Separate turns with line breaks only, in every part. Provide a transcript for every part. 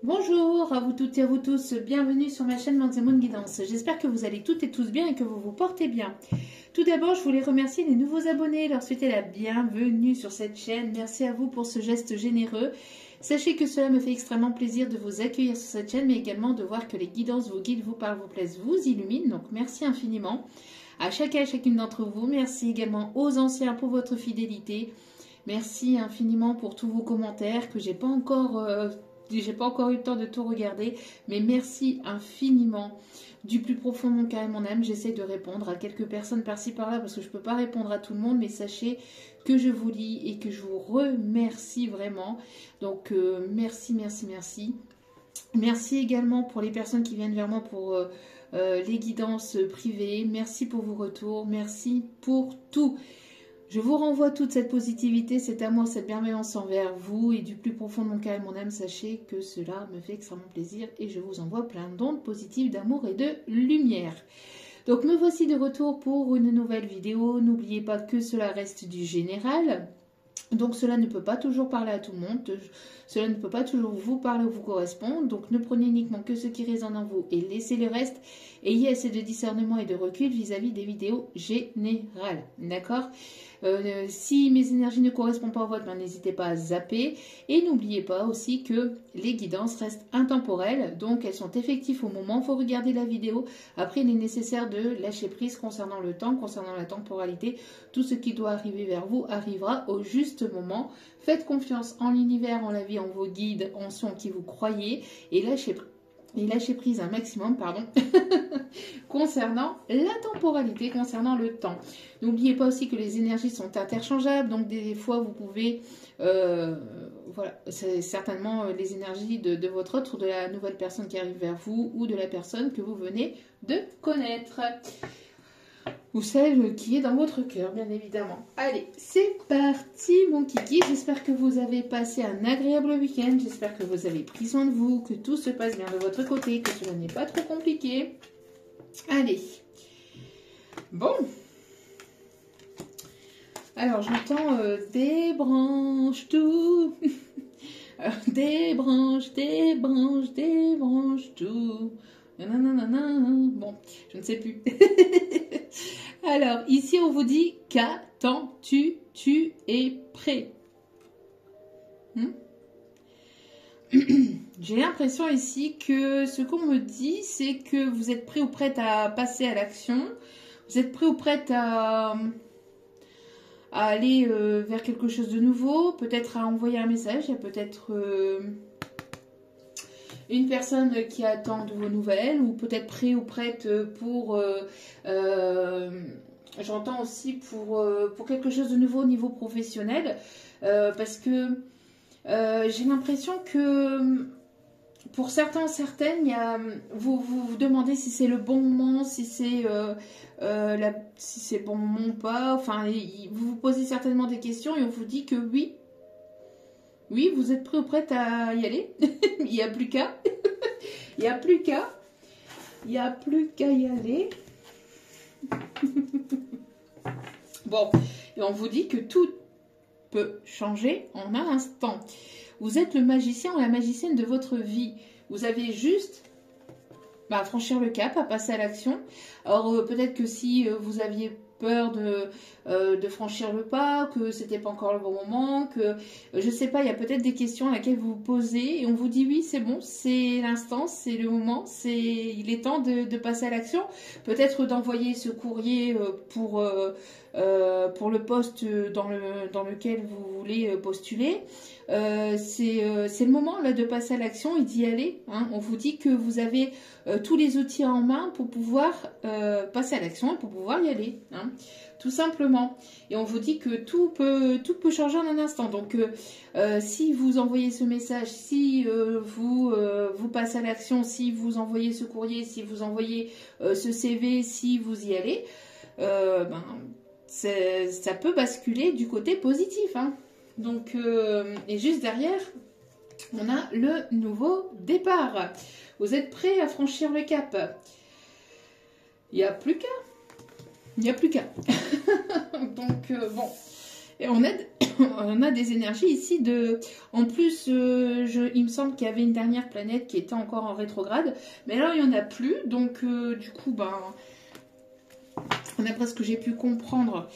Bonjour à vous toutes et à vous tous, bienvenue sur ma chaîne Moon Guidance. J'espère que vous allez toutes et tous bien et que vous vous portez bien. Tout d'abord, je voulais remercier les nouveaux abonnés, leur souhaiter la bienvenue sur cette chaîne. Merci à vous pour ce geste généreux. Sachez que cela me fait extrêmement plaisir de vous accueillir sur cette chaîne, mais également de voir que les guidances vous guident, vous parlent, vous plaisent, vous illuminent. Donc merci infiniment à chacun et chacune d'entre vous. Merci également aux anciens pour votre fidélité. Merci infiniment pour tous vos commentaires que j'ai pas encore eu le temps de tout regarder, mais merci infiniment du plus profond de mon cœur et mon âme. J'essaie de répondre à quelques personnes par-ci par-là parce que je ne peux pas répondre à tout le monde, mais sachez que je vous lis et que je vous remercie vraiment. Donc merci, merci, merci. Merci également pour les personnes qui viennent vers moi pour les guidances privées. Merci pour vos retours. Merci pour tout. Je vous renvoie toute cette positivité, cet amour, cette bienveillance envers vous et du plus profond de mon cœur et mon âme, sachez que cela me fait extrêmement plaisir et je vous envoie plein d'ondes positives d'amour et de lumière. Donc me voici de retour pour une nouvelle vidéo. N'oubliez pas que cela reste du général. Donc cela ne peut pas toujours parler à tout le monde, cela ne peut pas toujours vous parler ou vous correspondre, donc ne prenez uniquement que ce qui résonne en vous et laissez le reste. Ayez assez de discernement et de recul vis-à-vis des vidéos générales, d'accord? Si mes énergies ne correspondent pas aux vôtres, ben, n'hésitez pas à zapper. Et n'oubliez pas aussi que les guidances restent intemporelles, donc elles sont effectives au moment où il faut regarder la vidéo. Après, il est nécessaire de lâcher prise concernant le temps, concernant la temporalité. Tout ce qui doit arriver vers vous arrivera au juste moment. Faites confiance en l'univers, en la vie, en vos guides, en ceux en qui vous croyez et lâchez prise un maximum, pardon, concernant la temporalité, concernant le temps. N'oubliez pas aussi que les énergies sont interchangeables, donc des fois vous pouvez, voilà, c'est certainement les énergies de votre autre, ou de la nouvelle personne qui arrive vers vous, ou de la personne que vous venez de connaître. Ou celle qui est dans votre cœur, bien évidemment. Allez, c'est parti, mon kiki. J'espère que vous avez passé un agréable week-end. J'espère que vous avez pris soin de vous, que tout se passe bien de votre côté, que cela n'est pas trop compliqué. Allez. Bon. Alors, j'entends débranche tout. Débranche, débranche, débranche tout. Nanana. Bon, je ne sais plus. Alors, ici, on vous dit qu'attends-tu? Tu es prêt. J'ai l'impression ici que ce qu'on me dit, c'est que vous êtes prêt ou prête à passer à l'action. Vous êtes prêt ou prête à aller vers quelque chose de nouveau. Peut-être à envoyer un message. Il y a peut-être une personne qui attend de vos nouvelles, ou peut-être prêt ou prête pour... j'entends aussi pour quelque chose de nouveau au niveau professionnel, parce que j'ai l'impression que pour certains, certaines, vous vous demandez si c'est le bon moment, si c'est bon moment ou pas. Enfin, vous vous posez certainement des questions et on vous dit que oui. Oui, vous êtes prêt ou prête à y aller. Il n'y a plus qu'à. Il n'y a plus qu'à. Il n'y a plus qu'à y aller. Bon, et on vous dit que tout peut changer en un instant. Vous êtes le magicien ou la magicienne de votre vie. Vous avez juste à franchir le cap, à passer à l'action. Alors peut-être que si vous aviez peur de franchir le pas, que c'était pas encore le bon moment, que je sais pas, il y a peut-être des questions à laquelle vous vous posez et on vous dit oui, c'est bon, c'est l'instant, c'est le moment, il est temps de passer à l'action. Peut-être d'envoyer ce courrier pour le poste dans lequel vous voulez postuler. C'est le moment là de passer à l'action et d'y aller. Hein. On vous dit que vous avez tous les outils en main pour pouvoir passer à l'action et pour pouvoir y aller. Hein. Tout simplement. Et on vous dit que tout peut changer en un instant. Donc, si vous envoyez ce message, si vous passez à l'action, si vous envoyez ce courrier, si vous envoyez ce CV, si vous y allez, ça peut basculer du côté positif. Hein. Donc, et juste derrière, on a le nouveau départ. Vous êtes prêts à franchir le cap? Il n'y a plus qu'à. Il n'y a plus qu'à. Donc, bon. Et on a, on a des énergies ici de... En plus, il me semble qu'il y avait une dernière planète qui était encore en rétrograde. Mais là, il n'y en a plus. Donc, du coup, ben, d'après ce que j'ai pu comprendre,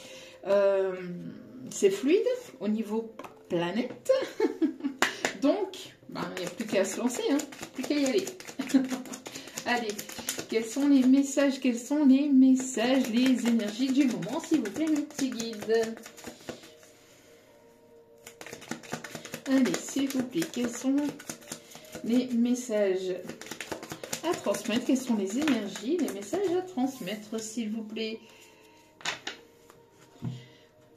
c'est fluide au niveau planète. Donc, ben, il n'y a plus qu'à se lancer, hein. Plus qu'à y aller. Allez, quels sont les messages? Quels sont les messages, les énergies du moment, s'il vous plaît, mes petits guides? Allez, s'il vous plaît, quels sont les messages à transmettre? Quelles sont les énergies, les messages à transmettre, s'il vous plaît?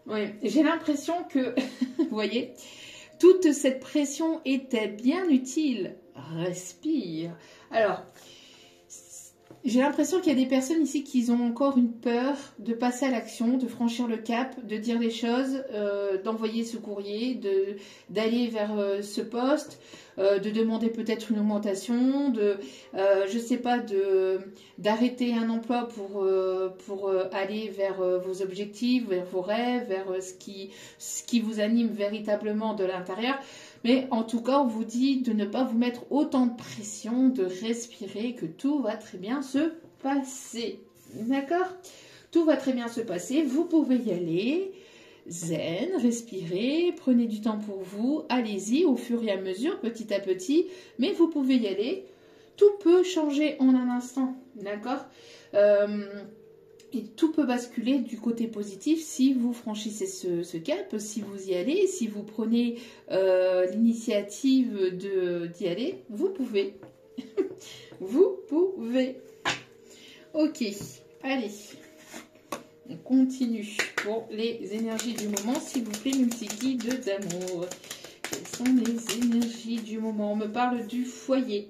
Oui, j'ai l'impression que, vous voyez, toute cette pression était bien utile. Respire. Alors, j'ai l'impression qu'il y a des personnes ici qui ont encore une peur de passer à l'action, de franchir le cap, de dire les choses, d'envoyer ce courrier, d'aller vers ce poste, de demander peut-être une augmentation, je sais pas, d'arrêter un emploi pour aller vers vos objectifs, vers vos rêves, vers ce qui vous anime véritablement de l'intérieur. Mais en tout cas, on vous dit de ne pas vous mettre autant de pression, de respirer, que tout va très bien se passer. D'accord? Tout va très bien se passer. Vous pouvez y aller. Zen, respirez, prenez du temps pour vous. Allez-y au fur et à mesure, petit à petit. Mais vous pouvez y aller. Tout peut changer en un instant. D'accord? Et tout peut basculer du côté positif si vous franchissez ce cap, si vous y allez, si vous prenez l'initiative d'y aller, vous pouvez. Vous pouvez. Ok, allez. On continue pour les énergies du moment, s'il vous plaît, mes petits guides d'amour. Quelles sont les énergies du moment? On me parle du foyer.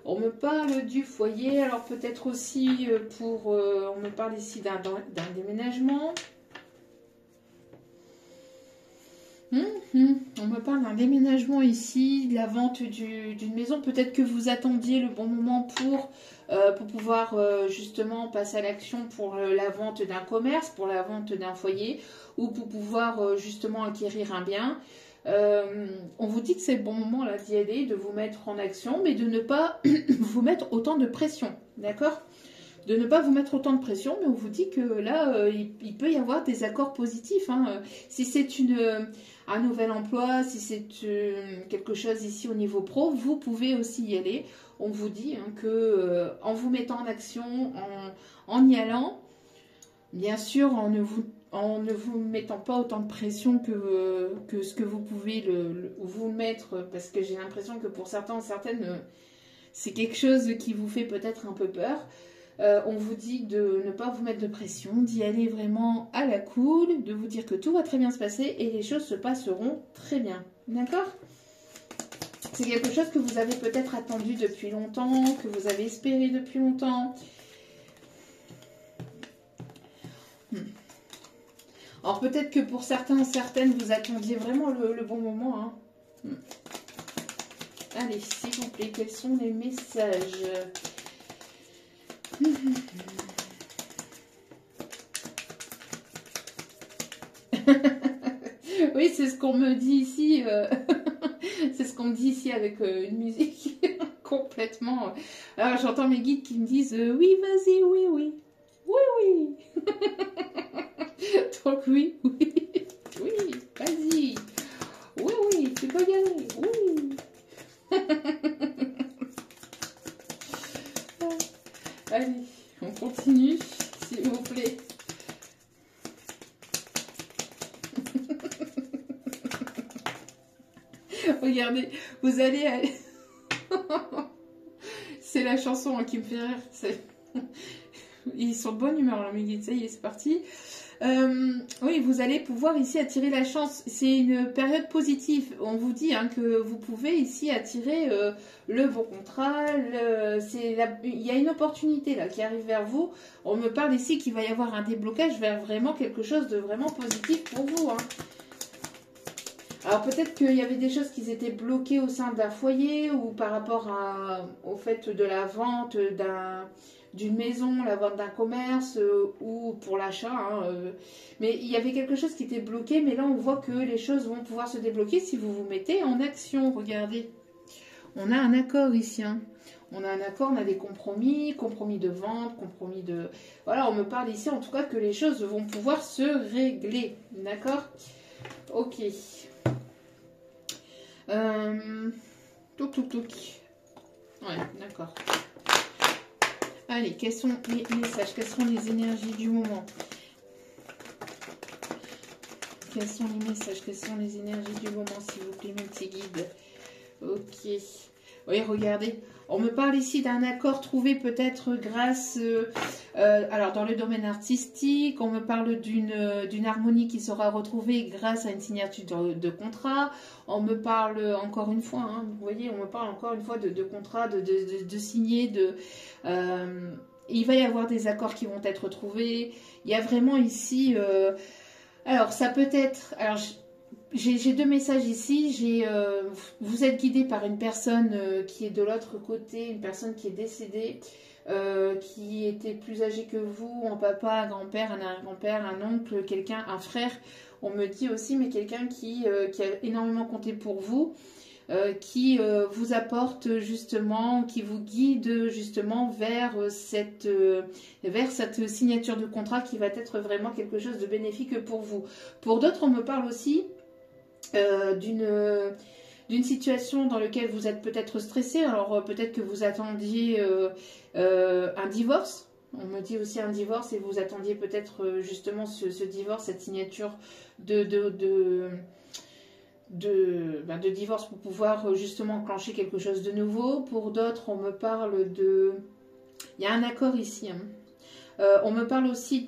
On me parle du foyer, alors peut-être aussi on me parle ici d'un déménagement. On me parle d'un déménagement ici, de la vente d'une maison. Peut-être que vous attendiez le bon moment pour pouvoir justement passer à l'action pour la vente d'un commerce, pour la vente d'un foyer, ou pour pouvoir justement acquérir un bien. On vous dit que c'est le bon moment là d'y aller, de vous mettre en action, mais de ne pas vous mettre autant de pression, d'accord? De ne pas vous mettre autant de pression, mais on vous dit que là, il peut y avoir des accords positifs, hein. Si c'est un nouvel emploi, si c'est quelque chose ici au niveau pro, vous pouvez aussi y aller. On vous dit hein, que en vous mettant en action, en y allant, bien sûr, en ne vous mettant pas autant de pression que ce que vous pouvez vous mettre, parce que j'ai l'impression que pour certaines, c'est quelque chose qui vous fait peut-être un peu peur. On vous dit de ne pas vous mettre de pression, d'y aller vraiment à la cool, de vous dire que tout va très bien se passer et les choses se passeront très bien. D'accord? C'est quelque chose que vous avez peut-être attendu depuis longtemps, que vous avez espéré depuis longtemps. Alors peut-être que pour certains, certaines, vous attendiez vraiment le bon moment. Hein. Allez, s'il vous plaît, quels sont les messages? Oui, c'est ce qu'on me dit ici. C'est ce qu'on me dit ici avec une musique complètement. Alors j'entends mes guides qui me disent oui, vas-y, oui, oui. Oui, oui. Donc oui, oui. Oui, vas-y. Oui, oui, tu peux y aller. Oui. Allez, on continue, s'il vous plaît. Regardez, vous allez aller... C'est la chanson hein, qui me fait rire. Ils sont de bonne humeur, là, mes guides. Ça y est, c'est parti. Oui, vous allez pouvoir ici attirer la chance. C'est une période positive. On vous dit hein, que vous pouvez ici attirer le bon contrat. Il y a une opportunité là qui arrive vers vous. On me parle ici qu'il va y avoir un déblocage vers vraiment quelque chose de vraiment positif pour vous. Hein. Alors peut-être qu'il y avait des choses qui étaient bloquées au sein d'un foyer ou par rapport au fait de la vente d'une maison, la vente d'un commerce ou pour l'achat. Mais il y avait quelque chose qui était bloqué, mais là on voit que les choses vont pouvoir se débloquer si vous vous mettez en action. Regardez, on a un accord ici. On a un accord, on a des compromis, compromis de vente, compromis de... Voilà, on me parle ici en tout cas que les choses vont pouvoir se régler. D'accord? Ok. Touc. Ouais, d'accord. Allez, quels sont les messages? Quelles sont les énergies du moment? Quels sont les messages? Quelles sont les énergies du moment, s'il vous plaît, mes petits guides? Ok. Oui, regardez. On me parle ici d'un accord trouvé peut-être grâce... alors, dans le domaine artistique, on me parle d'une harmonie qui sera retrouvée grâce à une signature de contrat. On me parle encore une fois, vous voyez, on me parle encore une fois de contrat, de signer, il va y avoir des accords qui vont être trouvés. Il y a vraiment ici... alors, ça peut être... Alors, j'ai deux messages ici. Vous êtes guidé par une personne qui est de l'autre côté, une personne qui est décédée, qui était plus âgée que vous, un papa, un grand-père, un arrière-grand-père, un oncle, quelqu'un, un frère. On me dit aussi, mais quelqu'un qui a énormément compté pour vous, qui vous apporte justement, qui vous guide justement vers cette signature de contrat qui va être vraiment quelque chose de bénéfique pour vous. Pour d'autres, on me parle aussi d'une situation dans laquelle vous êtes peut-être stressé. Alors peut-être que vous attendiez un divorce. On me dit aussi un divorce et vous attendiez peut-être justement ce divorce, cette signature de divorce pour pouvoir justement enclencher quelque chose de nouveau. Pour d'autres, on me parle de... Il y a un accord ici. On me parle aussi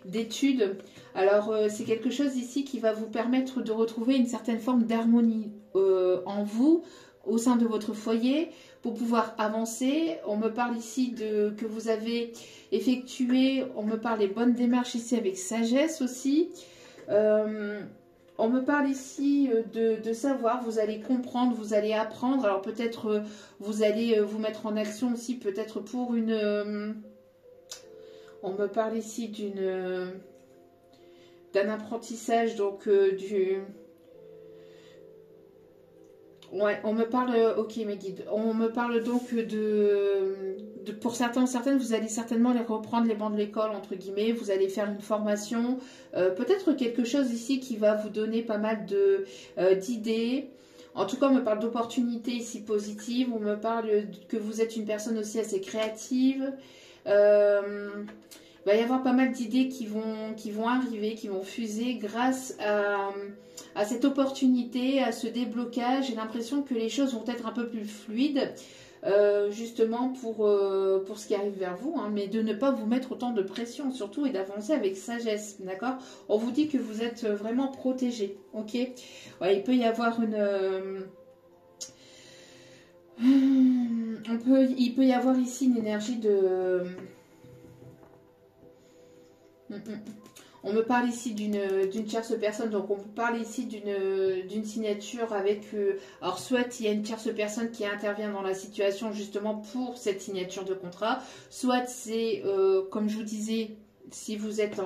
d'études. Alors, c'est quelque chose ici qui va vous permettre de retrouver une certaine forme d'harmonie en vous, au sein de votre foyer, pour pouvoir avancer. On me parle ici que vous avez effectué, on me parle des bonnes démarches ici avec sagesse aussi. On me parle ici de savoir, vous allez comprendre, vous allez apprendre. Alors peut-être vous allez vous mettre en action aussi, peut-être pour une... on me parle ici d'un apprentissage, donc Ouais, on me parle... ok, mes guides. On me parle donc pour certains, certaines, vous allez certainement les reprendre les bancs de l'école, entre guillemets. Vous allez faire une formation. Peut-être quelque chose ici qui va vous donner pas mal d'idées. En tout cas, on me parle d'opportunités ici positives. On me parle que vous êtes une personne aussi assez créative. Il va y avoir pas mal d'idées qui vont arriver, qui vont fuser grâce à cette opportunité, à ce déblocage. J'ai l'impression que les choses vont être un peu plus fluides, justement pour ce qui arrive vers vous, mais de ne pas vous mettre autant de pression surtout et d'avancer avec sagesse, d'accord? On vous dit que vous êtes vraiment protégé, ok? Ouais, il peut y avoir il peut y avoir ici une énergie de... On me parle ici d'une tierce personne, donc on me parle ici d'une signature avec... alors soit il y a une tierce personne qui intervient dans la situation justement pour cette signature de contrat, soit c'est, comme je vous disais, si vous êtes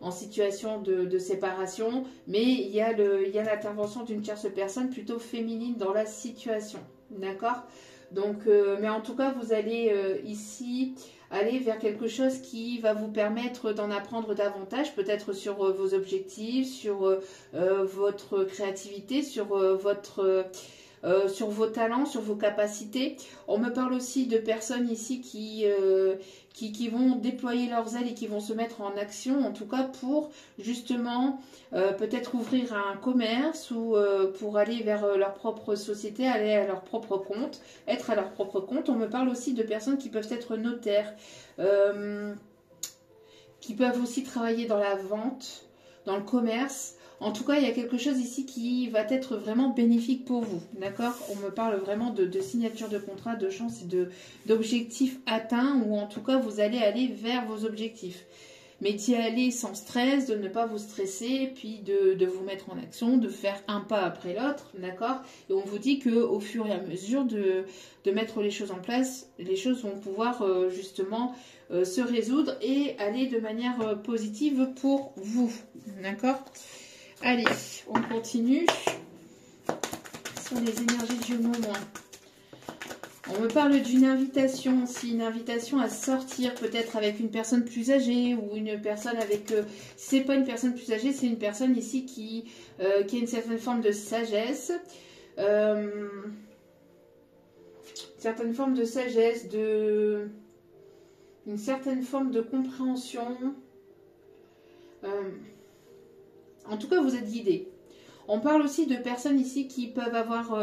en situation de séparation, mais il y a l'intervention d'une tierce personne plutôt féminine dans la situation, d'accord? Donc, mais en tout cas, vous allez ici... aller vers quelque chose qui va vous permettre d'en apprendre davantage, peut-être sur vos objectifs, sur votre créativité, sur vos talents, sur vos capacités. On me parle aussi de personnes ici qui vont déployer leurs ailes et qui vont se mettre en action, en tout cas pour justement peut-être ouvrir un commerce ou pour aller vers leur propre société, aller à leur propre compte, être à leur propre compte. On me parle aussi de personnes qui peuvent être notaires, qui peuvent aussi travailler dans la vente, dans le commerce. En tout cas, il y a quelque chose ici qui va être vraiment bénéfique pour vous, d'accord? On me parle vraiment de signature de contrat, de chance et d'objectifs atteints, ou en tout cas, vous allez aller vers vos objectifs. mais d'y aller sans stress, de ne pas vous stresser, puis de vous mettre en action, de faire un pas après l'autre, d'accord? Et on vous dit qu'au fur et à mesure de mettre les choses en place, les choses vont pouvoir justement se résoudre et aller de manière positive pour vous, d'accord? Allez, on continue sur les énergies du moment. On me parle d'une invitation aussi, une invitation à sortir peut-être avec une personne plus âgée ou une personne avec... si c'est pas une personne plus âgée, c'est une personne ici qui a une certaine forme de sagesse. Une certaine forme de sagesse, une certaine forme de compréhension. En tout cas, vous êtes guidé. On parle aussi de personnes ici qui peuvent avoir,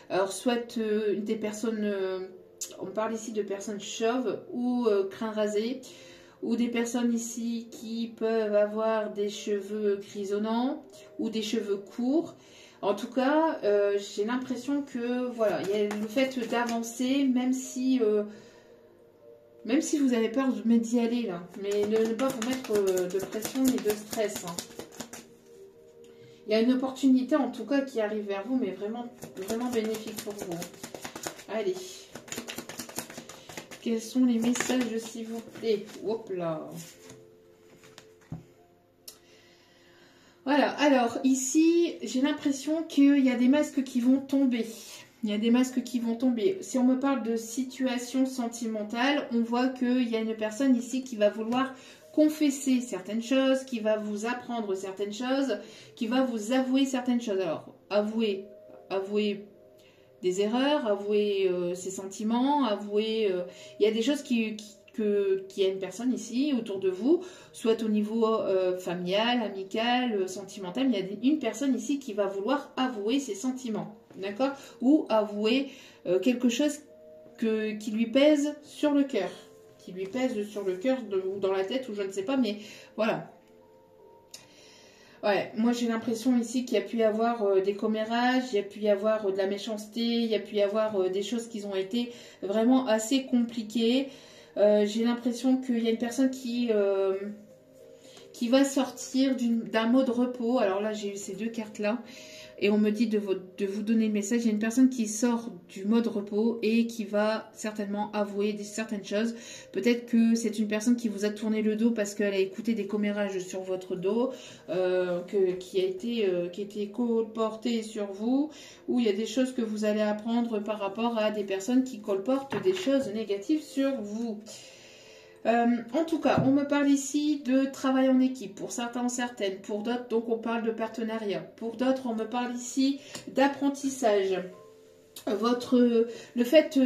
alors soit des personnes, on parle ici de personnes chauves ou crins rasés, ou des personnes ici qui peuvent avoir des cheveux grisonnants ou des cheveux courts. En tout cas, j'ai l'impression que voilà, il y a le fait d'avancer, même si vous avez peur d'y aller là, mais ne pas vous mettre de pression ni de stress. Hein. Il y a une opportunité en tout cas qui arrive vers vous, mais vraiment, vraiment bénéfique pour vous. Allez. Quels sont les messages s'il vous plaît? Hop là. Voilà, alors ici, j'ai l'impression qu'il y a des masques qui vont tomber. Il y a des masques qui vont tomber. Si on me parle de situation sentimentale, on voit qu'il y a une personne ici qui va vouloir confesser certaines choses, qui va vous apprendre certaines choses, qui va vous avouer certaines choses. Alors, avouer des erreurs, avouer ses sentiments, avouer... il y a des choses qu'il y a une personne ici autour de vous, soit au niveau familial, amical, sentimental, il y a une personne ici qui va vouloir avouer ses sentiments, d'accord? Ou avouer quelque chose qui lui pèse sur le cœur. Qui lui pèse sur le cœur ou dans la tête ou je ne sais pas, mais voilà. Ouais, moi j'ai l'impression ici qu'il y a pu y avoir des commérages, il y a pu y avoir de la méchanceté, il y a pu y avoir des choses qui ont été vraiment assez compliquées. J'ai l'impression qu'il y a une personne qui va sortir d'un mode repos. Alors là j'ai eu ces deux cartes là. Et on me dit de vous donner le message. Il y a une personne qui sort du mode repos et qui va certainement avouer certaines choses. Peut-être que c'est une personne qui vous a tourné le dos parce qu'elle a écouté des commérages sur votre dos, qui a été colporté sur vous, ou il y a des choses que vous allez apprendre par rapport à des personnes qui colportent des choses négatives sur vous. En tout cas, on me parle ici de travail en équipe, pour certains, certaines, pour d'autres, donc on parle de partenariat. Pour d'autres, on me parle ici d'apprentissage. Le fait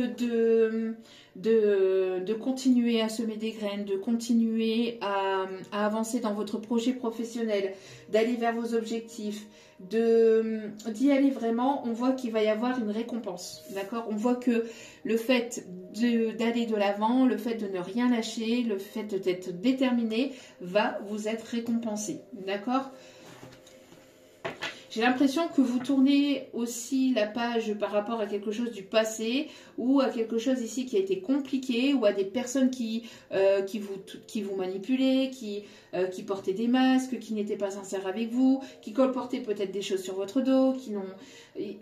de continuer à semer des graines, de continuer à avancer dans votre projet professionnel, d'aller vers vos objectifs, d'y aller vraiment, on voit qu'il va y avoir une récompense, d'accord? On voit que le fait d'aller de l'avant, le fait de ne rien lâcher, le fait d'être déterminé va vous être récompensé, d'accord? J'ai l'impression que vous tournez aussi la page par rapport à quelque chose du passé ou à quelque chose ici qui a été compliqué ou à des personnes qui vous manipulaient, qui portaient des masques, qui n'étaient pas sincères avec vous, qui colportaient peut-être des choses sur votre dos, qui n'ont...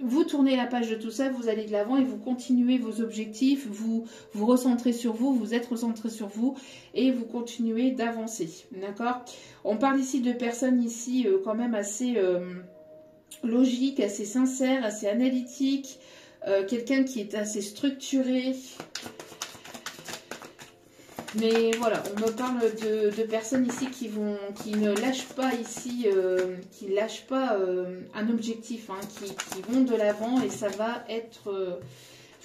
Vous tournez la page de tout ça, vous allez de l'avant et vous continuez vos objectifs, vous recentrez sur vous, vous êtes recentré sur vous et vous continuez d'avancer, d'accord? On parle ici de personnes ici quand même assez... logique, assez sincère, assez analytique, quelqu'un qui est assez structuré. Mais voilà, on me parle de personnes ici qui ne lâchent pas ici, qui ne lâchent pas un objectif, hein, qui vont de l'avant et ça va être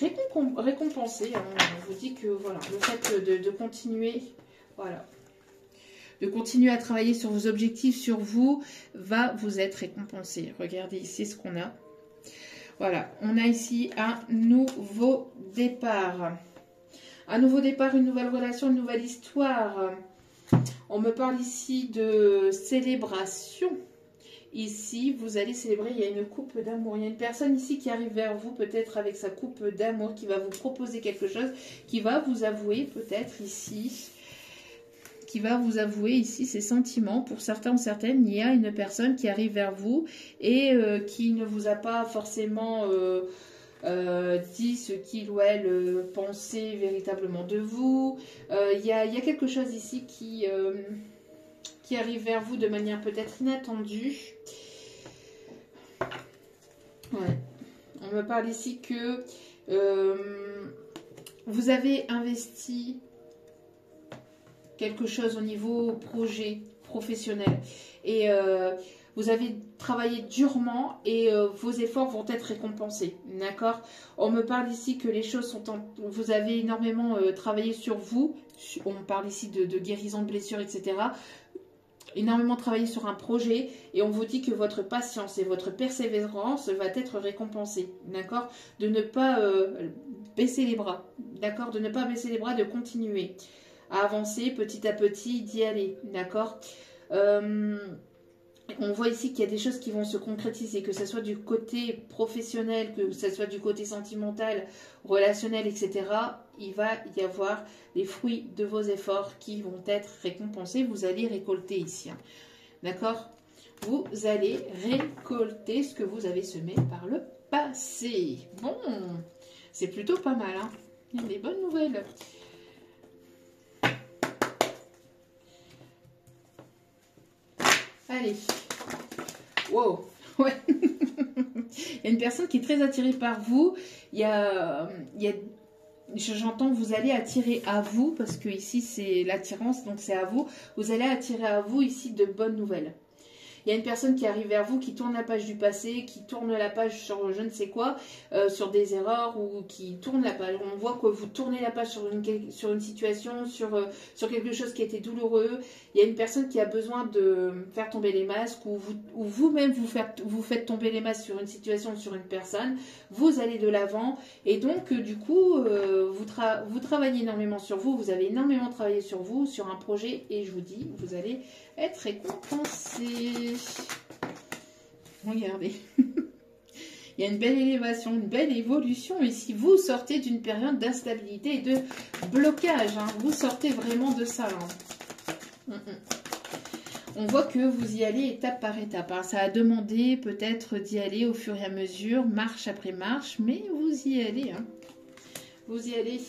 récompensé. On vous dit que voilà, le fait de continuer, voilà. De continuer à travailler sur vos objectifs, sur vous, va vous être récompensé. Regardez ici ce qu'on a. Voilà, on a ici un nouveau départ. Un nouveau départ, une nouvelle relation, une nouvelle histoire. On me parle ici de célébration. Ici, vous allez célébrer, il y a une coupe d'amour. Il y a une personne ici qui arrive vers vous, peut-être avec sa coupe d'amour, qui va vous proposer quelque chose, qui va vous avouer peut-être ici... qui va vous avouer ici ses sentiments. Pour certains ou certaines, il y a une personne qui arrive vers vous et qui ne vous a pas forcément dit ce qu'il ou elle pensait véritablement de vous. Il y a quelque chose ici qui arrive vers vous de manière peut-être inattendue. Ouais. On me parle ici que vous avez investi quelque chose au niveau projet professionnel et vous avez travaillé durement et vos efforts vont être récompensés, d'accord? On me parle ici que les choses sont vous avez énormément travaillé sur vous, on me parle ici de guérison de blessures, etc. Énormément travaillé sur un projet et on vous dit que votre patience et votre persévérance va être récompensée, d'accord? De ne pas baisser les bras, d'accord? De ne pas baisser les bras, de continuer à avancer petit à petit, d'y aller, d'accord? On voit ici qu'il y a des choses qui vont se concrétiser, que ce soit du côté professionnel, que ce soit du côté sentimental, relationnel, etc. Il va y avoir les fruits de vos efforts qui vont être récompensés. Vous allez récolter ici, hein. D'accord? Vous allez récolter ce que vous avez semé par le passé. Bon, c'est plutôt pas mal, hein. Il y a des bonnes nouvelles. Allez. Wow. Ouais. Il y a une personne qui est très attirée par vous. J'entends vous allez attirer à vous, parce que ici c'est l'attirance, donc c'est à vous. Vous allez attirer à vous ici de bonnes nouvelles. Il y a une personne qui arrive vers vous, qui tourne la page du passé, qui tourne la page sur je ne sais quoi, sur des erreurs ou qui tourne la page. On voit que vous tournez la page sur une situation, sur quelque chose qui était douloureux. Il y a une personne qui a besoin de faire tomber les masques ou vous-même vous faites tomber les masques sur une situation, sur une personne. Vous allez de l'avant et donc du coup, vous travaillez énormément sur vous. Vous avez énormément travaillé sur vous, sur un projet et je vous dis, vous allez être récompensé. Regardez. Il y a une belle élévation, une belle évolution ici. Vous sortez d'une période d'instabilité et de blocage, hein. Vous sortez vraiment de ça, hein. On voit que vous y allez étape par étape, hein. Ça a demandé peut-être d'y aller au fur et à mesure, marche après marche, mais vous y allez, hein. Vous y allez.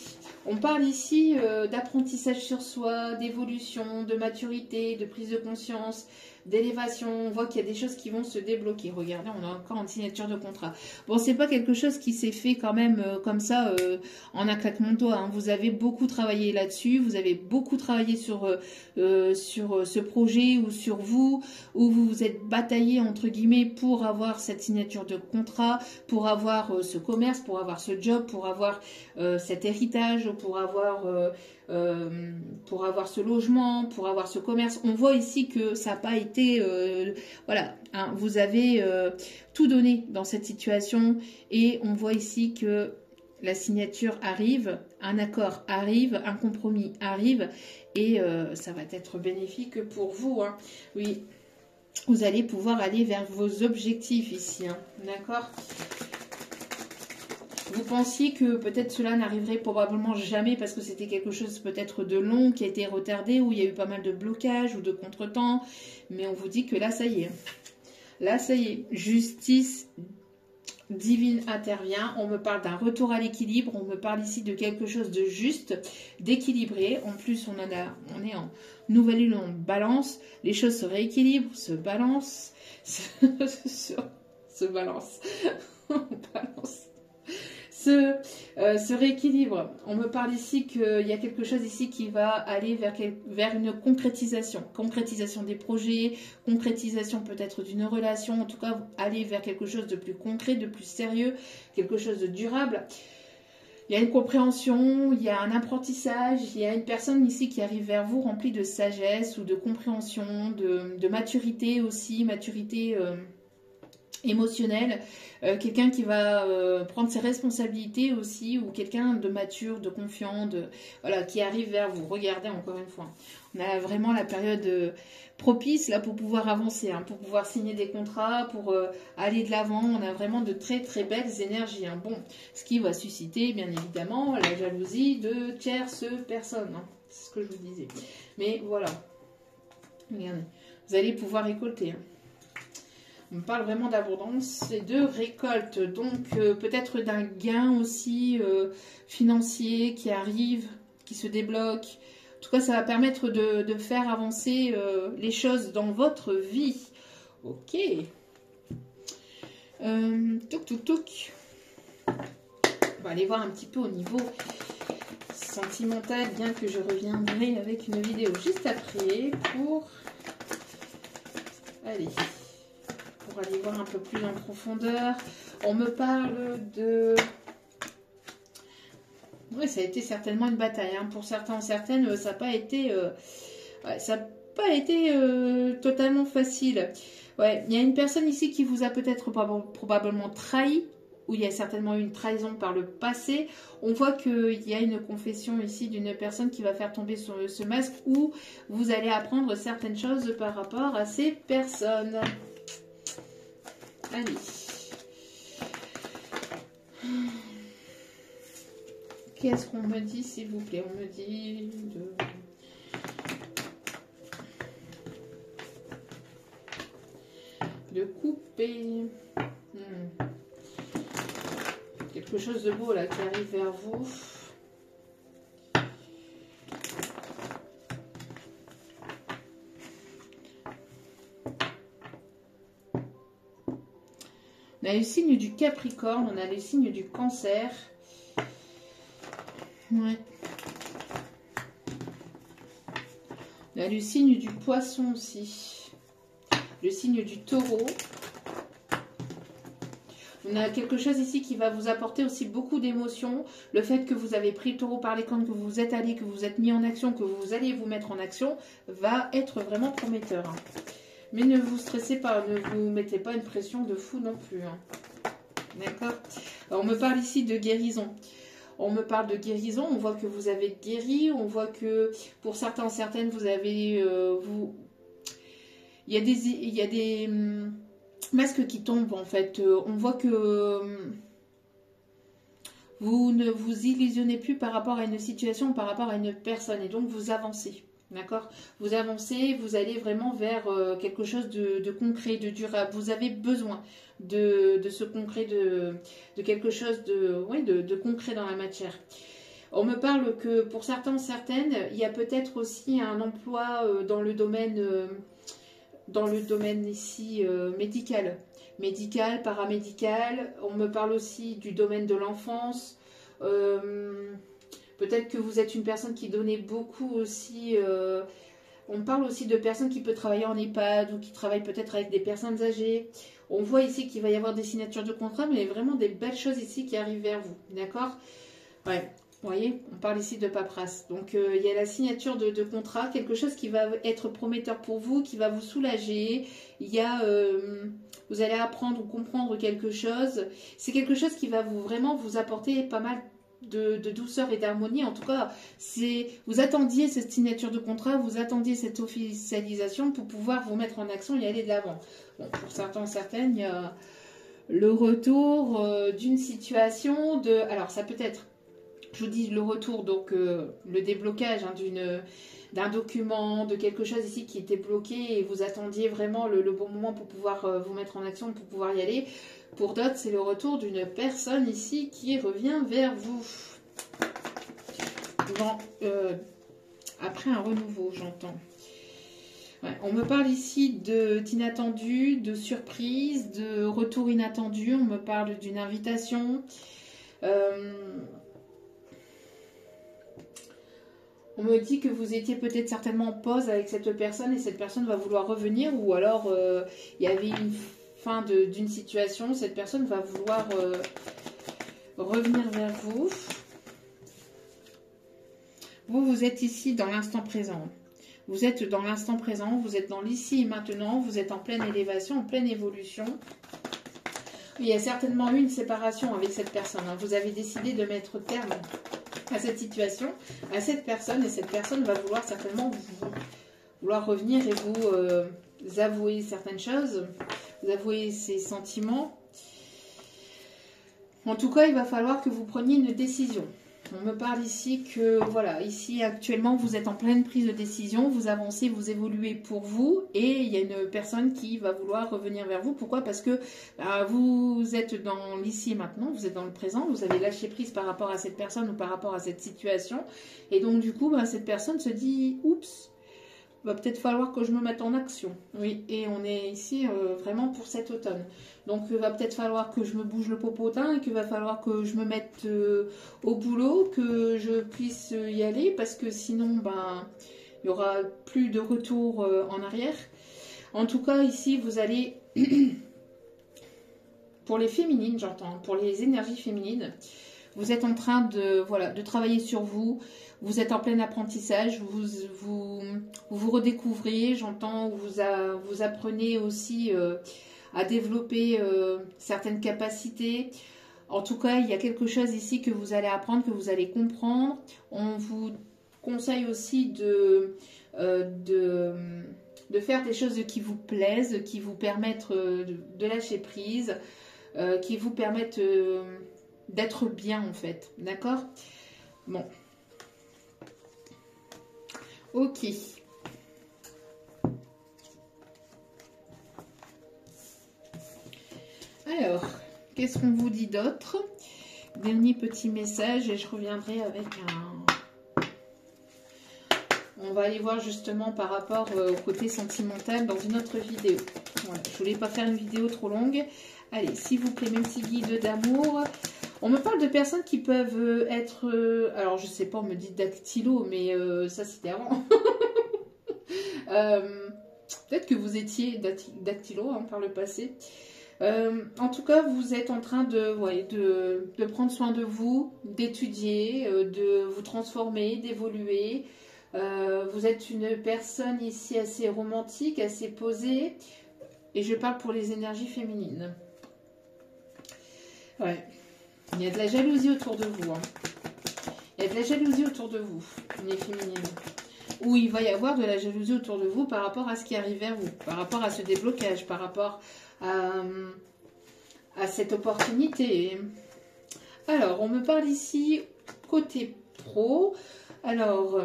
On parle ici d'apprentissage sur soi, d'évolution, de maturité, de prise de conscience, d'élévation. On voit qu'il y a des choses qui vont se débloquer. Regardez, on est encore en signature de contrat. Bon, c'est pas quelque chose qui s'est fait quand même comme ça en un claquement de doigts, hein. Vous avez beaucoup travaillé là-dessus. Vous avez beaucoup travaillé sur ce projet ou sur vous, où vous vous êtes bataillé entre guillemets pour avoir cette signature de contrat, pour avoir ce commerce, pour avoir ce job, pour avoir cet héritage, pour avoir ce logement, pour avoir ce commerce. On voit ici que ça n'a pas été... voilà, hein, vous avez tout donné dans cette situation et on voit ici que la signature arrive, un accord arrive, un compromis arrive et ça va être bénéfique pour vous, hein. Oui, vous allez pouvoir aller vers vos objectifs ici, hein. D'accord ? Vous pensiez que peut-être cela n'arriverait probablement jamais parce que c'était quelque chose peut-être de long qui a été retardé, où il y a eu pas mal de blocages ou de contretemps. Mais on vous dit que là, ça y est. Là, ça y est. Justice divine intervient. On me parle d'un retour à l'équilibre. On me parle ici de quelque chose de juste, d'équilibré. En plus, on est en nouvelle lune, on balance. Les choses se rééquilibrent, se balancent. Se balancent. On balance. Se rééquilibre. On me parle ici qu'il y a quelque chose ici qui va aller vers une concrétisation. Concrétisation des projets, concrétisation peut-être d'une relation, en tout cas aller vers quelque chose de plus concret, de plus sérieux, quelque chose de durable. Il y a une compréhension, il y a un apprentissage, il y a une personne ici qui arrive vers vous remplie de sagesse ou de compréhension, de maturité aussi, maturité émotionnel, quelqu'un qui va prendre ses responsabilités aussi, ou quelqu'un de mature, de confiant, voilà, qui arrive vers vous. Regardez encore une fois, on a vraiment la période propice là pour pouvoir avancer, hein, pour pouvoir signer des contrats, pour aller de l'avant. On a vraiment de très très belles énergies, hein. Bon, ce qui va susciter bien évidemment la jalousie de tierces personnes, hein. C'est ce que je vous disais. Mais voilà. Regardez. Vous allez pouvoir récolter. Hein. On parle vraiment d'abondance et de récolte. Donc, peut-être d'un gain aussi financier qui arrive, qui se débloque. En tout cas, ça va permettre de faire avancer les choses dans votre vie. Ok. Toc, toc, toc. On va aller voir un petit peu au niveau sentimental, bien que je reviendrai avec une vidéo juste après pour... Allez... Pour aller voir un peu plus en profondeur. On me parle de... Oui, ça a été certainement une bataille. Hein. Pour certains, certaines, ça n'a pas été... Ouais, ça n'a pas été totalement facile. Ouais, il y a une personne ici qui vous a peut-être probablement trahi, ou il y a certainement eu une trahison par le passé. On voit qu'il y a une confession ici d'une personne qui va faire tomber ce masque, où vous allez apprendre certaines choses par rapport à ces personnes. Allez. Qu'est-ce qu'on me dit, s'il vous plaît? On me dit de couper. Quelque chose de beau là qui arrive vers vous. On a le signe du Capricorne, on a le signe du Cancer. Ouais. On a le signe du Poisson aussi. Le signe du Taureau. On a quelque chose ici qui va vous apporter aussi beaucoup d'émotions. Le fait que vous avez pris le taureau par les cornes, que vous êtes allé, que vous vous êtes mis en action, que vous allez vous mettre en action, va être vraiment prometteur. Hein. Mais ne vous stressez pas, ne vous mettez pas une pression de fou non plus. Hein. D'accord? On me parle ici de guérison. On me parle de guérison, on voit que vous avez guéri, on voit que pour certains, certaines, vous avez... Il y a des masques qui tombent en fait. On voit que vous ne vous illusionnez plus par rapport à une situation, par rapport à une personne. Et donc vous avancez. D'accord? Vous avancez, vous allez vraiment vers quelque chose de concret, de durable. Vous avez besoin de ce concret, de quelque chose de concret dans la matière. On me parle que pour certains, certaines, il y a peut-être aussi un emploi dans le domaine ici médical. Médical, paramédical. On me parle aussi du domaine de l'enfance. Peut-être que vous êtes une personne qui donnait beaucoup aussi. On parle aussi de personnes qui peuvent travailler en EHPAD ou qui travaillent peut-être avec des personnes âgées. On voit ici qu'il va y avoir des signatures de contrat, mais vraiment des belles choses ici qui arrivent vers vous. D'accord? Ouais. Vous voyez, on parle ici de paperasse. Donc, il y a la signature de contrat, quelque chose qui va être prometteur pour vous, qui va vous soulager. Il y a, vous allez apprendre ou comprendre quelque chose. C'est quelque chose qui va vraiment vous apporter pas mal de douceur et d'harmonie. En tout cas, vous attendiez cette signature de contrat, vous attendiez cette officialisation pour pouvoir vous mettre en action et aller de l'avant. Bon, pour certains, certaines, il y a le retour d'une situation de... Alors, ça peut être... Je vous dis le retour, donc le déblocage hein, d'un document, de quelque chose ici qui était bloqué et vous attendiez vraiment le bon moment pour pouvoir vous mettre en action, pour pouvoir y aller. Pour d'autres, c'est le retour d'une personne ici qui revient vers vous. Bon, après un renouveau, j'entends. Ouais, on me parle ici d'inattendu, de surprise, de retour inattendu. On me parle d'une invitation. On me dit que vous étiez peut-être certainement en pause avec cette personne et cette personne va vouloir revenir ou alors il y avait une fin d'une situation, cette personne va vouloir revenir vers vous. Vous êtes ici dans l'instant présent. Vous êtes dans l'instant présent, vous êtes dans l'ici et maintenant, vous êtes en pleine élévation, en pleine évolution. Il y a certainement eu une séparation avec cette personne. Hein. Vous avez décidé de mettre terme à cette situation, à cette personne, et cette personne va vouloir certainement vouloir revenir et vous avouer certaines choses, vous avouer ses sentiments. En tout cas, il va falloir que vous preniez une décision. On me parle ici que, voilà, ici actuellement vous êtes en pleine prise de décision, vous avancez, vous évoluez pour vous et il y a une personne qui va vouloir revenir vers vous. Pourquoi? Parce que vous êtes dans l'ici et maintenant, vous êtes dans le présent, vous avez lâché prise par rapport à cette personne ou par rapport à cette situation. Et donc du coup, cette personne se dit, oups, va peut-être falloir que je me mette en action. Oui, et on est ici vraiment pour cet automne. Donc il va peut-être falloir que je me bouge le popotin et qu'il va falloir que je me mette au boulot, que je puisse y aller parce que sinon, il y aura plus de retour en arrière. En tout cas, ici, vous allez, pour les féminines, j'entends, pour les énergies féminines, vous êtes en train de travailler sur vous. Vous êtes en plein apprentissage, vous redécouvrez, j'entends, vous apprenez aussi à développer certaines capacités. En tout cas, il y a quelque chose ici que vous allez apprendre, que vous allez comprendre. On vous conseille aussi de faire des choses qui vous plaisent, qui vous permettent de lâcher prise, qui vous permettent d'être bien en fait. D'accord? Bon. Ok. Alors, qu'est-ce qu'on vous dit d'autre? Dernier petit message et je reviendrai avec un... On va aller voir justement par rapport au côté sentimental dans une autre vidéo. Voilà, je voulais pas faire une vidéo trop longue. Allez, s'il vous plaît, mes petits guides d'amour. On me parle de personnes qui peuvent être... alors, je sais pas, on me dit dactylo, mais ça, c'était avant. Peut-être que vous étiez dactylo par le passé. En tout cas, vous êtes en train de prendre soin de vous, d'étudier, de vous transformer, d'évoluer. Vous êtes une personne ici assez romantique, assez posée. Et je parle pour les énergies féminines. Ouais. Il y a de la jalousie autour de vous. Il y a de la jalousie autour de vous, les féminines. Où il va y avoir de la jalousie autour de vous par rapport à ce qui arrive vers vous, par rapport à ce déblocage, par rapport à cette opportunité. Alors, on me parle ici côté pro. Alors,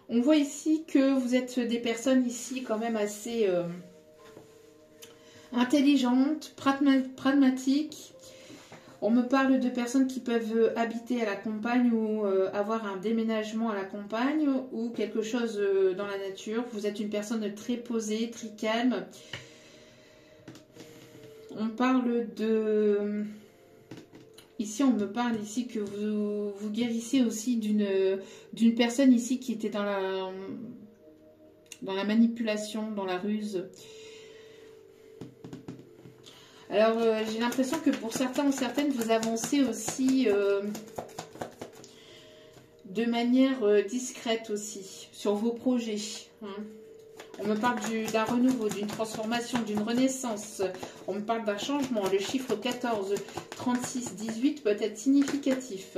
on voit ici que vous êtes des personnes ici quand même assez intelligentes, pragmatiques. On me parle de personnes qui peuvent habiter à la campagne ou avoir un déménagement à la campagne ou quelque chose dans la nature. Vous êtes une personne très posée, très calme. On parle de... Ici, on me parle ici que vous guérissez aussi d'une personne ici qui était dans la manipulation, dans la ruse. Alors, j'ai l'impression que pour certains ou certaines, vous avancez aussi de manière discrète aussi sur vos projets. On me parle d'un renouveau, d'une transformation, d'une renaissance. On me parle d'un changement. Le chiffre 14, 36, 18 peut être significatif.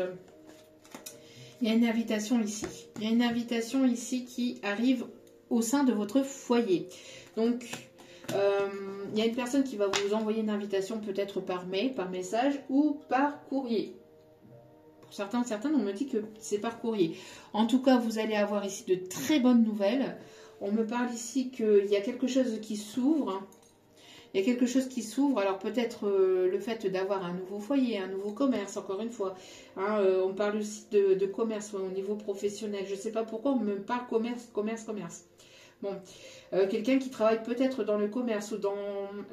Il y a une invitation ici. Il y a une invitation ici qui arrive au sein de votre foyer. Donc... il y a une personne qui va vous envoyer une invitation peut-être par mail, par message ou par courrier. Pour certains, certaines, on me dit que c'est par courrier. En tout cas, vous allez avoir ici de très bonnes nouvelles. On me parle ici qu'il y a quelque chose qui s'ouvre. Il y a quelque chose qui s'ouvre. Alors peut-être le fait d'avoir un nouveau foyer, un nouveau commerce, encore une fois. On parle aussi de commerce au niveau professionnel. Je ne sais pas pourquoi on me parle commerce. Bon, quelqu'un qui travaille peut-être dans le commerce ou dans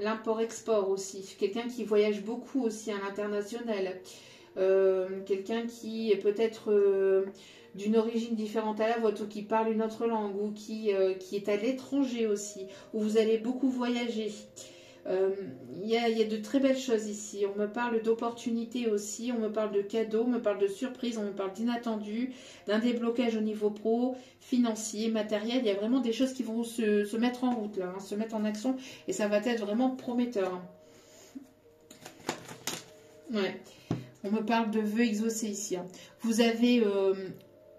l'import-export aussi. Quelqu'un qui voyage beaucoup aussi à l'international. Quelqu'un qui est peut-être d'une origine différente à la vôtre ou qui parle une autre langue ou qui est à l'étranger aussi. Où vous allez beaucoup voyager. Il y a de très belles choses ici. On me parle d'opportunités aussi, on me parle de cadeaux, on me parle de surprises, on me parle d'inattendus, d'un déblocage au niveau pro, financier, matériel. Il y a vraiment des choses qui vont se mettre en route, là, se mettre en action et ça va être vraiment prometteur. Ouais. On me parle de vœux exaucés ici. Vous avez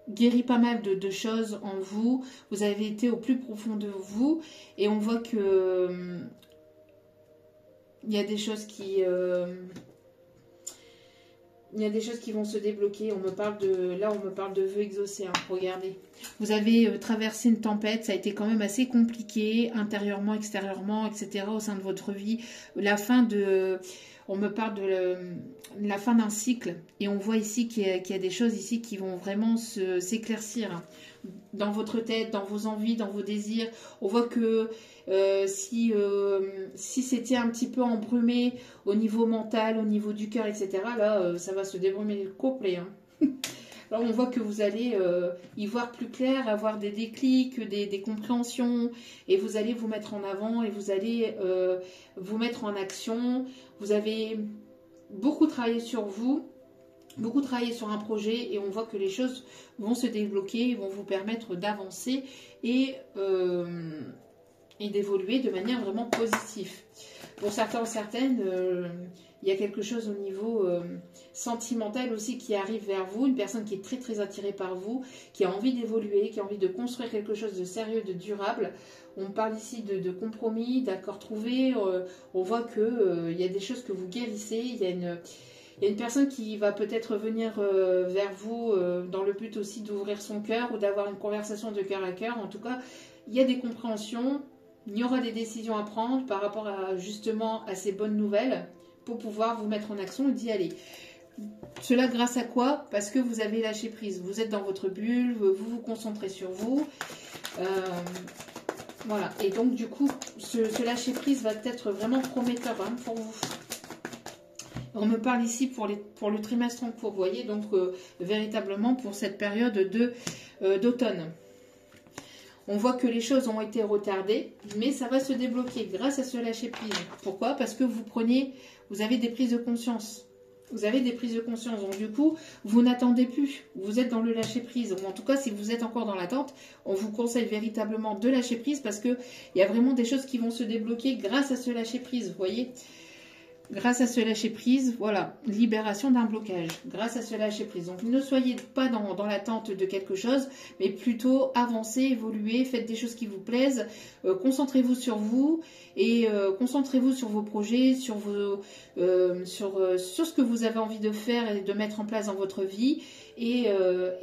guéri pas mal de choses en vous, vous avez été au plus profond de vous et on voit que... il y a des choses qui Il y a des choses qui vont se débloquer. On me parle de, là, on me parle de vœux exaucés. Hein. Regardez. Vous avez traversé une tempête. Ça a été quand même assez compliqué, intérieurement, extérieurement, etc. au sein de votre vie. La fin de... On me parle de la fin d'un cycle. Et on voit ici qu'il y a des choses ici qui vont vraiment s'éclaircir. Hein. Dans votre tête, dans vos envies, dans vos désirs. On voit que si c'était un petit peu embrumé au niveau mental, au niveau du cœur, etc., là, ça va se débrumer complet. Hein. Alors, on voit que vous allez y voir plus clair, avoir des déclics, des compréhensions, et vous allez vous mettre en avant, et vous allez vous mettre en action. Vous avez beaucoup travaillé sur vous, beaucoup travaillé sur un projet, et on voit que les choses vont se débloquer, vont vous permettre d'avancer et d'évoluer de manière vraiment positive. Pour certains ou certaines, il y a quelque chose au niveau sentimental aussi qui arrive vers vous, une personne qui est très très attirée par vous, qui a envie d'évoluer, qui a envie de construire quelque chose de sérieux, de durable. On parle ici de compromis, d'accords trouvés. On voit qu'il y a des choses que vous guérissez, il y a une personne qui va peut-être venir vers vous dans le but aussi d'ouvrir son cœur ou d'avoir une conversation de cœur à cœur. En tout cas, il y a des compréhensions. Il y aura des décisions à prendre par rapport à justement à ces bonnes nouvelles pour pouvoir vous mettre en action et d'y aller. Cela grâce à quoi? Parce que vous avez lâché prise. Vous êtes dans votre bulle, vous vous concentrez sur vous. Voilà. Et donc du coup, ce lâcher prise va être vraiment prometteur hein, pour vous. On me parle ici pour le trimestre en cours, vous voyez, donc véritablement pour cette période d'automne. On voit que les choses ont été retardées, mais ça va se débloquer grâce à ce lâcher-prise. Pourquoi? Parce que vous avez des prises de conscience. Vous avez des prises de conscience. Donc du coup, vous n'attendez plus. Vous êtes dans le lâcher-prise. Ou en tout cas, si vous êtes encore dans l'attente, on vous conseille véritablement de lâcher prise parce qu'il y a vraiment des choses qui vont se débloquer grâce à ce lâcher-prise. Vous voyez? Grâce à ce lâcher-prise, voilà, libération d'un blocage, grâce à ce lâcher-prise. Donc, ne soyez pas dans l'attente de quelque chose, mais plutôt avancez, évoluez, faites des choses qui vous plaisent, concentrez-vous sur vous et concentrez-vous sur vos projets, sur ce que vous avez envie de faire et de mettre en place dans votre vie et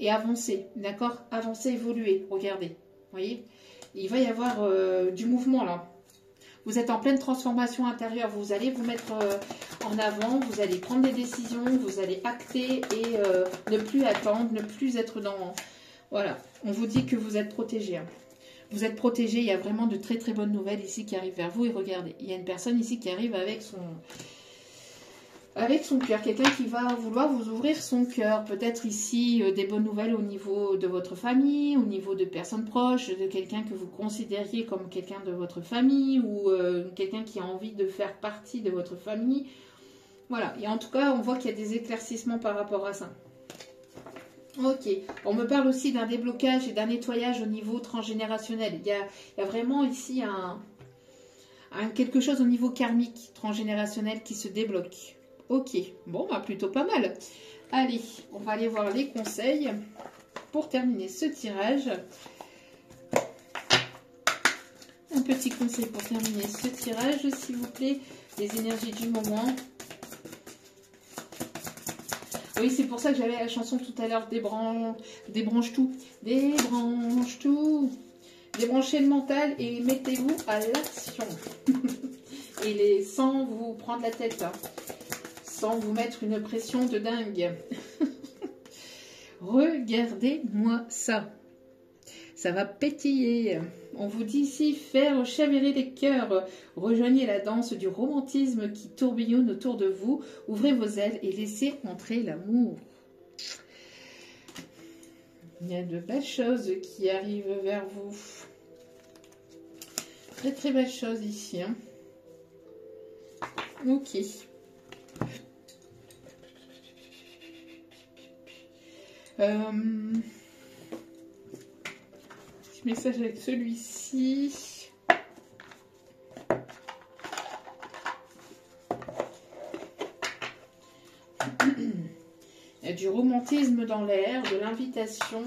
avancez, d'accord? Avancez, évoluez, regardez, vous voyez? Il va y avoir du mouvement là. Vous êtes en pleine transformation intérieure, vous allez vous mettre en avant, vous allez prendre des décisions, vous allez acter et ne plus attendre, ne plus être dans... Voilà, on vous dit que vous êtes protégé. Hein. Vous êtes protégé, il y a vraiment de très très bonnes nouvelles ici qui arrivent vers vous. Et regardez, il y a une personne ici qui arrive avec son cœur, quelqu'un qui va vouloir vous ouvrir son cœur. Peut-être ici des bonnes nouvelles au niveau de votre famille, au niveau de personnes proches, de quelqu'un que vous considériez comme quelqu'un de votre famille ou quelqu'un qui a envie de faire partie de votre famille. Voilà, et en tout cas, on voit qu'il y a des éclaircissements par rapport à ça. Ok, on me parle aussi d'un déblocage et d'un nettoyage au niveau transgénérationnel. Il y a vraiment ici quelque chose au niveau karmique transgénérationnel qui se débloque. Ok, bon, bah plutôt pas mal. Allez, on va aller voir les conseils pour terminer ce tirage. Un petit conseil pour terminer ce tirage, s'il vous plaît. Les énergies du moment. Oui, c'est pour ça que j'avais la chanson tout à l'heure, débranche tout. Débranche tout. Débranchez le mental et mettez-vous à l'action. Et sans vous prendre la tête, hein. Sans vous mettre une pression de dingue. Regardez-moi ça. Ça va pétiller. On vous dit ici, faire chavirer les cœurs. Rejoignez la danse du romantisme qui tourbillonne autour de vous. Ouvrez vos ailes et laissez entrer l'amour. Il y a de belles choses qui arrivent vers vous. Très très belles choses ici. Hein. Ok. Petit message avec celui-ci. Il y a du romantisme dans l'air, de l'invitation.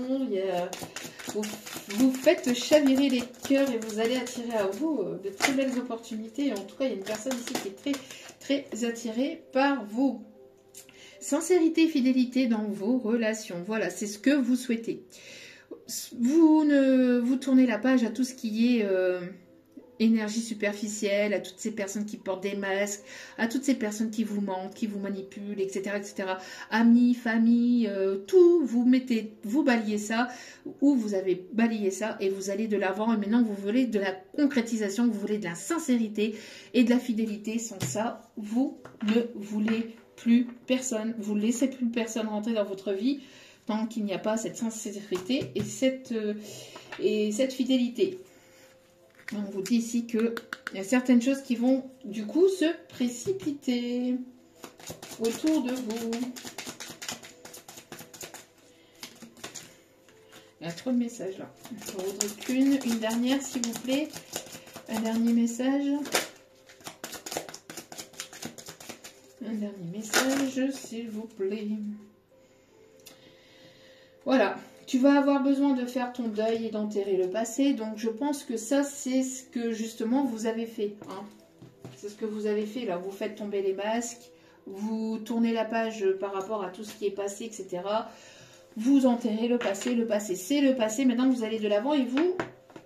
Vous faites chavirer les cœurs et vous allez attirer à vous de très belles opportunités. En tout cas, il y a une personne ici qui est très très attirée par vous. Sincérité, fidélité dans vos relations. Voilà, c'est ce que vous souhaitez. Vous tournez la page à tout ce qui est énergie superficielle, à toutes ces personnes qui portent des masques, à toutes ces personnes qui vous mentent, qui vous manipulent, etc., etc. Amis, famille, tout, vous balayez ça, ou vous avez balayé ça, et vous allez de l'avant, et maintenant vous voulez de la concrétisation, vous voulez de la sincérité et de la fidélité. Sans ça, vous ne voulez plus personne, vous ne laissez plus personne rentrer dans votre vie, tant qu'il n'y a pas cette sincérité et cette fidélité. On vous dit ici qu'il y a certaines choses qui vont du coup se précipiter autour de vous. Il y a trop de messages là. Je ne voudrais qu'une dernière s'il vous plaît. Un dernier message. Un dernier message s'il vous plaît. Voilà. Tu vas avoir besoin de faire ton deuil et d'enterrer le passé. Donc, je pense que ça, c'est ce que, justement, vous avez fait. Hein. C'est ce que vous avez fait, là. Vous faites tomber les masques. Vous tournez la page par rapport à tout ce qui est passé, etc. Vous enterrez le passé. Le passé, c'est le passé. Maintenant, vous allez de l'avant et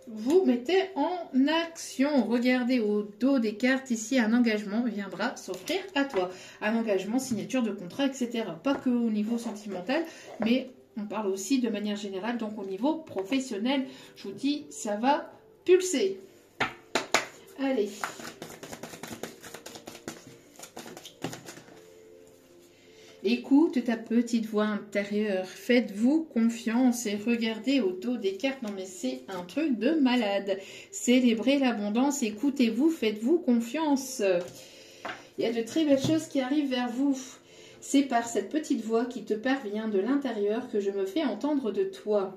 vous mettez en action. Regardez au dos des cartes. Ici, un engagement viendra s'offrir à toi. Un engagement, signature de contrat, etc. Pas que au niveau sentimental, mais... on parle aussi de manière générale, donc au niveau professionnel. Je vous dis, ça va pulser. Allez. Écoute ta petite voix intérieure. Faites-vous confiance et regardez au dos des cartes. Non mais c'est un truc de malade. Célébrez l'abondance. Écoutez-vous, faites-vous confiance. Il y a de très belles choses qui arrivent vers vous. C'est par cette petite voix qui te parvient de l'intérieur que je me fais entendre de toi.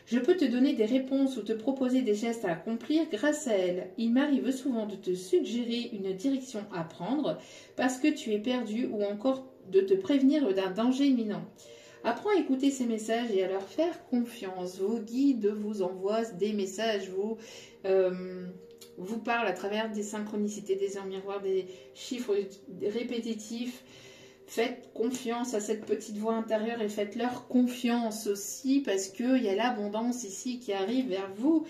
Je peux te donner des réponses ou te proposer des gestes à accomplir grâce à elle. Il m'arrive souvent de te suggérer une direction à prendre parce que tu es perdu ou encore de te prévenir d'un danger imminent. Apprends à écouter ces messages et à leur faire confiance. Vos guides vous envoient des messages, vous parlent à travers des synchronicités, des heures miroirs, des chiffres répétitifs. Faites confiance à cette petite voix intérieure et faites-leur confiance aussi parce qu'il y a l'abondance ici qui arrive vers vous.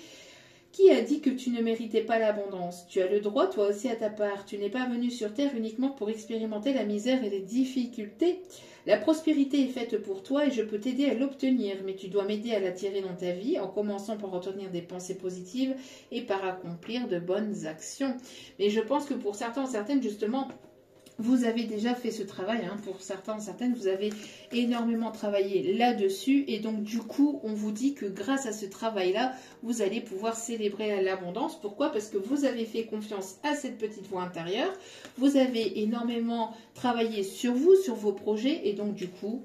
Qui a dit que tu ne méritais pas l'abondance? Tu as le droit toi aussi à ta part. Tu n'es pas venu sur terre uniquement pour expérimenter la misère et les difficultés. La prospérité est faite pour toi et je peux t'aider à l'obtenir. Mais tu dois m'aider à l'attirer dans ta vie en commençant par retenir des pensées positives et par accomplir de bonnes actions. Mais je pense que pour certains, certaines justement... vous avez déjà fait ce travail, hein. Pour certains, certaines, vous avez énormément travaillé là-dessus. Et donc, du coup, on vous dit que grâce à ce travail-là, vous allez pouvoir célébrer l'abondance. Pourquoi? Parce que vous avez fait confiance à cette petite voix intérieure. Vous avez énormément travaillé sur vous, sur vos projets. Et donc, du coup,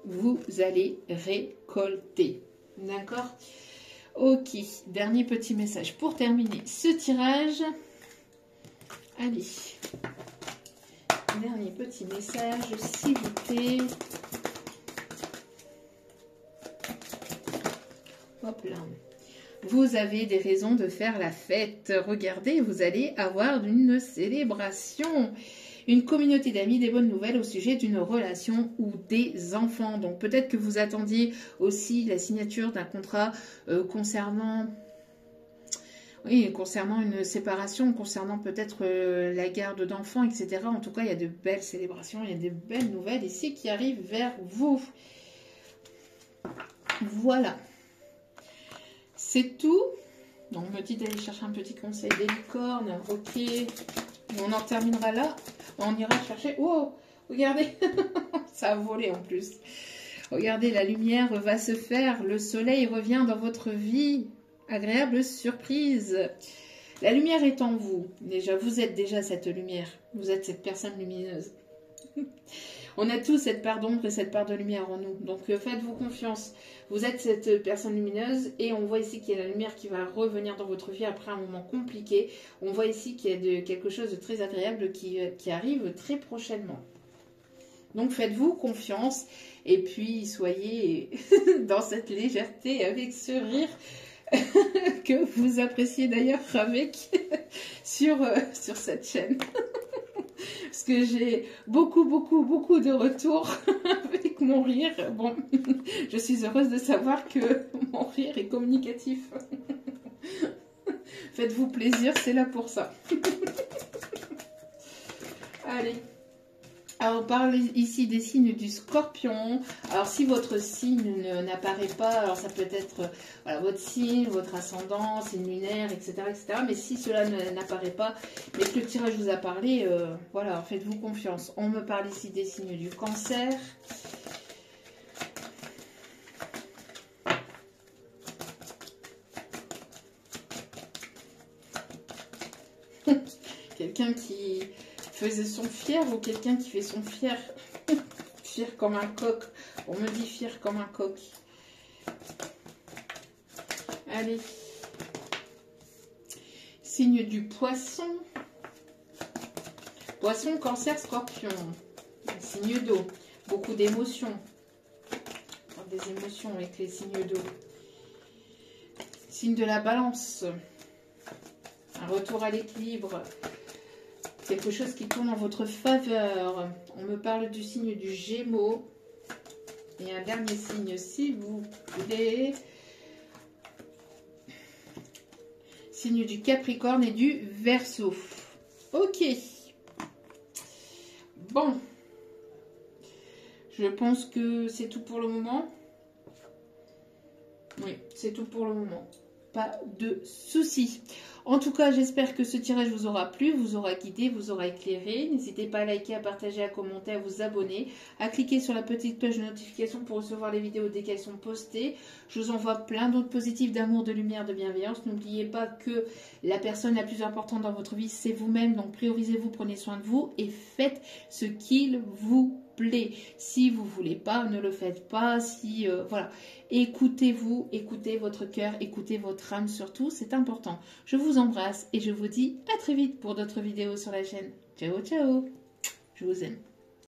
vous allez récolter. D'accord? Ok, dernier petit message pour terminer ce tirage. Allez. Dernier petit message, s'il vous plaît. Hop là. Vous avez des raisons de faire la fête. Regardez, vous allez avoir une célébration. Une communauté d'amis, des bonnes nouvelles au sujet d'une relation ou des enfants. Donc peut-être que vous attendiez aussi la signature d'un contrat concernant... oui, concernant une séparation, concernant peut-être la garde d'enfants, etc. En tout cas, il y a de belles célébrations, il y a de belles nouvelles ici qui arrivent vers vous. Voilà. C'est tout. Donc, on me dit d'aller chercher un petit conseil des licornes. Ok. On en terminera là. On ira chercher... oh, regardez. Ça a volé en plus. Regardez, la lumière va se faire. Le soleil revient dans votre vie. Agréable surprise. La lumière est en vous. Déjà, vous êtes déjà cette lumière. Vous êtes cette personne lumineuse. On a tous cette part d'ombre et cette part de lumière en nous. Donc, faites-vous confiance. Vous êtes cette personne lumineuse et on voit ici qu'il y a la lumière qui va revenir dans votre vie après un moment compliqué. On voit ici qu'il y a quelque chose de très agréable qui arrive très prochainement. Donc, faites-vous confiance et puis soyez dans cette légèreté avec ce rire que vous appréciez d'ailleurs avec sur cette chaîne. Parce que j'ai beaucoup de retours avec mon rire. Bon, je suis heureuse de savoir que mon rire est communicatif. Faites-vous plaisir, c'est là pour ça. Allez. Alors, on parle ici des signes du Scorpion. Alors, si votre signe n'apparaît pas, alors ça peut être voilà, votre signe, votre ascendant, signe lunaire, etc., etc. Mais si cela n'apparaît pas, mais que le tirage vous a parlé, voilà, faites-vous confiance. On me parle ici des signes du Cancer. Quelqu'un qui faisait son fier ou quelqu'un qui fait son fier. Fier comme un coq. On me dit fier comme un coq. Allez. Signe du Poisson. Poisson, Cancer, Scorpion. Signe d'eau. Beaucoup d'émotions. Des émotions avec les signes d'eau. Signe de la Balance. Un retour à l'équilibre. Quelque chose qui tourne en votre faveur. On me parle du signe du Gémeaux. Et un dernier signe, s'il vous plaît. Signe du Capricorne et du Verseau. Ok. Bon. Je pense que c'est tout pour le moment. Oui, c'est tout pour le moment. Pas de soucis. En tout cas, j'espère que ce tirage vous aura plu, vous aura guidé, vous aura éclairé. N'hésitez pas à liker, à partager, à commenter, à vous abonner, à cliquer sur la petite cloche de notification pour recevoir les vidéos dès qu'elles sont postées. Je vous envoie plein d'autres positifs d'amour, de lumière, de bienveillance. N'oubliez pas que la personne la plus importante dans votre vie, c'est vous-même. Donc priorisez-vous, prenez soin de vous et faites ce qu'il vous plaît. Si vous ne voulez pas, ne le faites pas. Si voilà, écoutez-vous, écoutez votre cœur, écoutez votre âme surtout, c'est important. Je vous embrasse et je vous dis à très vite pour d'autres vidéos sur la chaîne. Ciao, ciao. Je vous aime.